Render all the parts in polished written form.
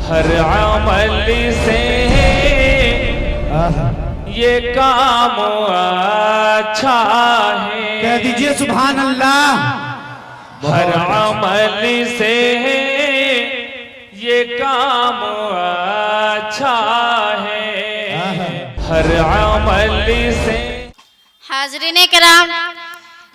हर अमल से ये काम अच्छा है। कह दीजिए सुभान अल्लाह। हर अमल से ये काम अच्छा है। हर अमल से। हाज़रीन किराम,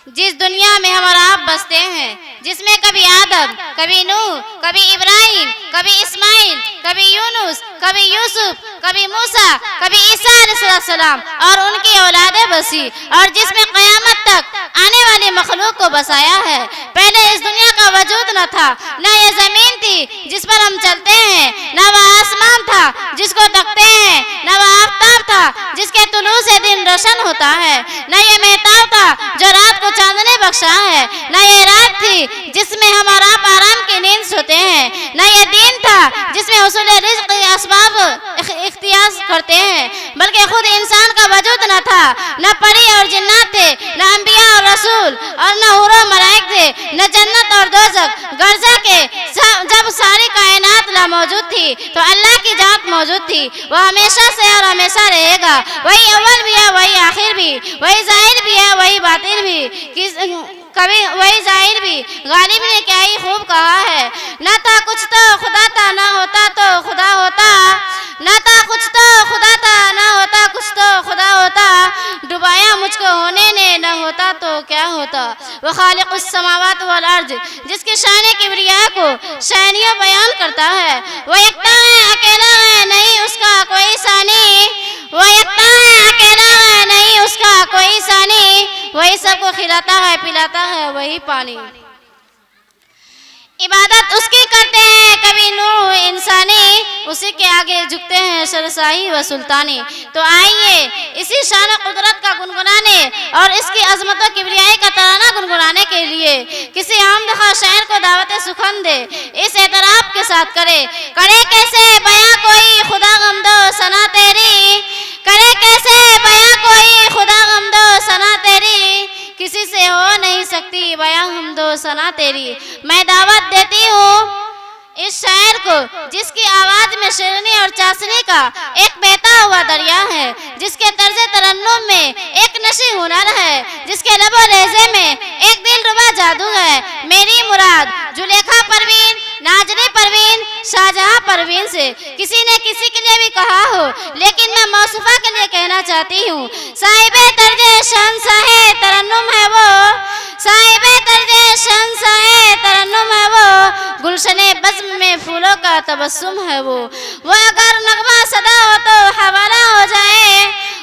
जिस दुनिया में हम और आप बसते हैं, जिसमें कभी आदम, कभी नूह, कभी इब्राहिम, कभी इस्माइल, कभी यूनुस, कभी यूसुफ, कभी मूसा, कभी ईसा अलैहिस्सलाम और उनकी औलादे बसी, और जिसमें क़यामत तक आने वाली मखलूक को बसाया है। पहले इस दुनिया का वजूद न था, न ये ज़मीन थी जिस पर हम चलते हैं, न वह आसमान था जिसको तकते हैं, न वह आफ़ताब था जिसके तुलू से दिन रोशन होता है, न ये मेहताब था जो रात को चांदनी बख्शा है, न ये रात थी जिसमें हम और आप आराम की नींद सोते हैं, न ये दिन था जिसमें हुसूल रिज़्क़ के असबाब इख्तियार करते हैं, बल्कि खुद इंसान का वजूद न था। न परी और जिन्नात थे, न अंबिया और रसूल, और न हुर और मलाइक थे, न जन्नत और दोज़ख। गर्जा के जब सारी कायनात लामौजूद थी तो अल्लाह की जात मौजूद थी। वह हमेशा से और हमेशा रहेगा। वही अव्वल भी है, वही आखिर भी, वही ज़ाहिर भी है, वही बातिन भी, कभी वही जाहिर भी। गालिब ने क्या ही खूब कहा है, न था कुछ तो खुदा था, न होता तो खुदा होता। न था कुछ तो खुदा था, न होता कुछ तो खुदा होता। डुबाया मुझको होने ने, न होता तो क्या होता। वह खालिकुस समावात वल अर्ज, जिसकी शान किबरिया को शानियों बयान करता है। वह एकता है, अकेला है, नहीं उसका कोई सानी। वह एकता है, अकेला है, नहीं उसका कोई सानी। वही सबको खिलाता है, पिलाता है वही पानी। इबादत उसकी करते हैं कभी नूह इंसानी, उसी के आगे झुकते हैं सरसाही व सुल्तानी। तो आइए इसी शान कुदरत का गुनगुनाने और इसकी अजमत किबरियाई का तराना गुनगुनाने के लिए किसी आमदखा शायर को दावत सुखन दे, इस एतराफ़ के साथ करे कैसे बयां कोई खुदा गमदो सना तेरी। करे कैसे बयां कोई खुदा गमदो सना तेरी। किसी से हो नहीं सकती बयां हमदो सना तेरी। मैं दावत देती हूँ इस शायर को जिसकी आवाज़ में शिरनी और चाशनी का एक बहता हुआ दरिया है, जिसके तर्ज तरन्नुम में एक नशी हुनर है, जिसके लबो लहजे में एक दिलरुबा जादू है। मेरी मुराद जुलेखा परवीन, नाजनी परवीन, शाहजहां परवीन से किसी ने किसी के लिए भी कहा हो, लेकिन मैं मौसूफा के लिए कहना चाहती हूँ। साहिबे तर्जे शहंशाहे तरन्नुम है वो, साहिबे तर्जे शहंशाहे तरन्नुम है वो। गुलशने बज़्म में फूलों का तबस्सुम है वो अगर नगमा सदा हो तो हवाला हो जाए।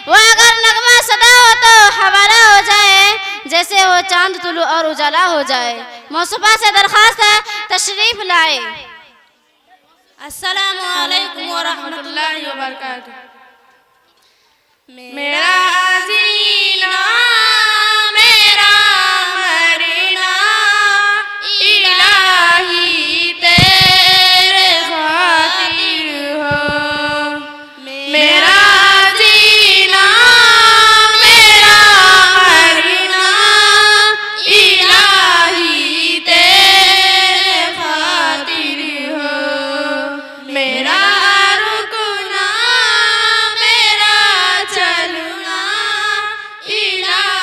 वो अगर नगमा सदा हो तो हवाला हो जाए, जैसे वो चांद तुलू और उजाला हो जाए। मौसूफा से दरख्वास्त है तशरीफ लाए। अस्सलामु अलैकुम व रहमतुल्लाहि व बरकातुहू। मेरा जीना मेरा मरना इलाही तेरे खातिर हो। मेरा जीना मेरा मरना इलाही तेरे खातिर हो। मेरा रुकना मेरा चलना इलाही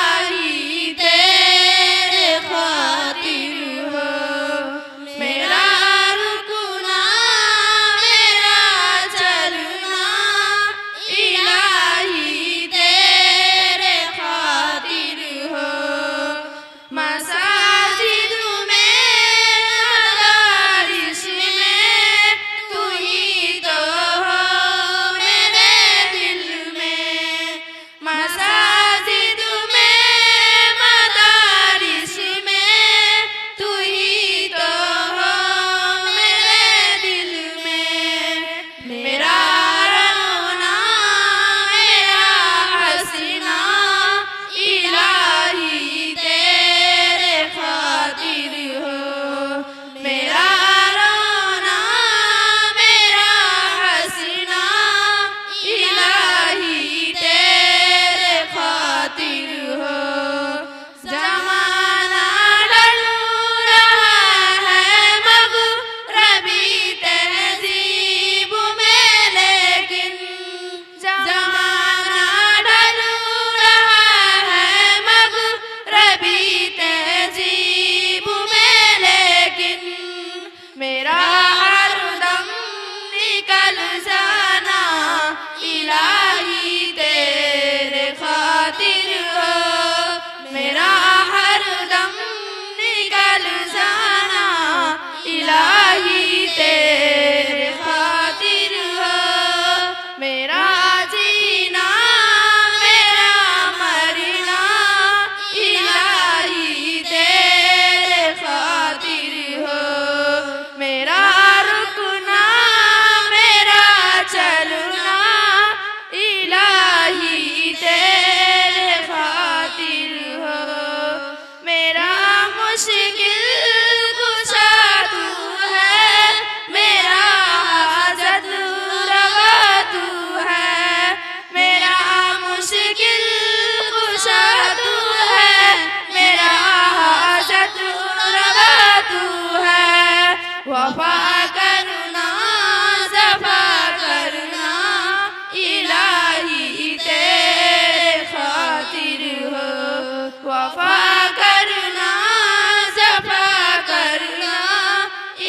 वफा करना सफा करना इलाही तेरे खातिर हो वफा करना सफा करना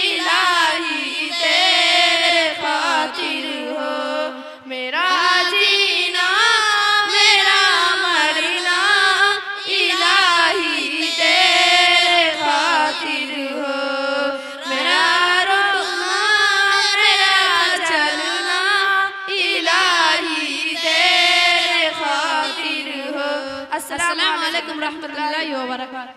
इलाही तेरे खातिर हो मेरा जीना मेरा मरना इलाही तेरे खातिर हो मेरा रोना मेरा चलना इलाही तेरे खातिर हो। अस्सलाम वालेकुम रहमतुल्लाहि व बरकातहू।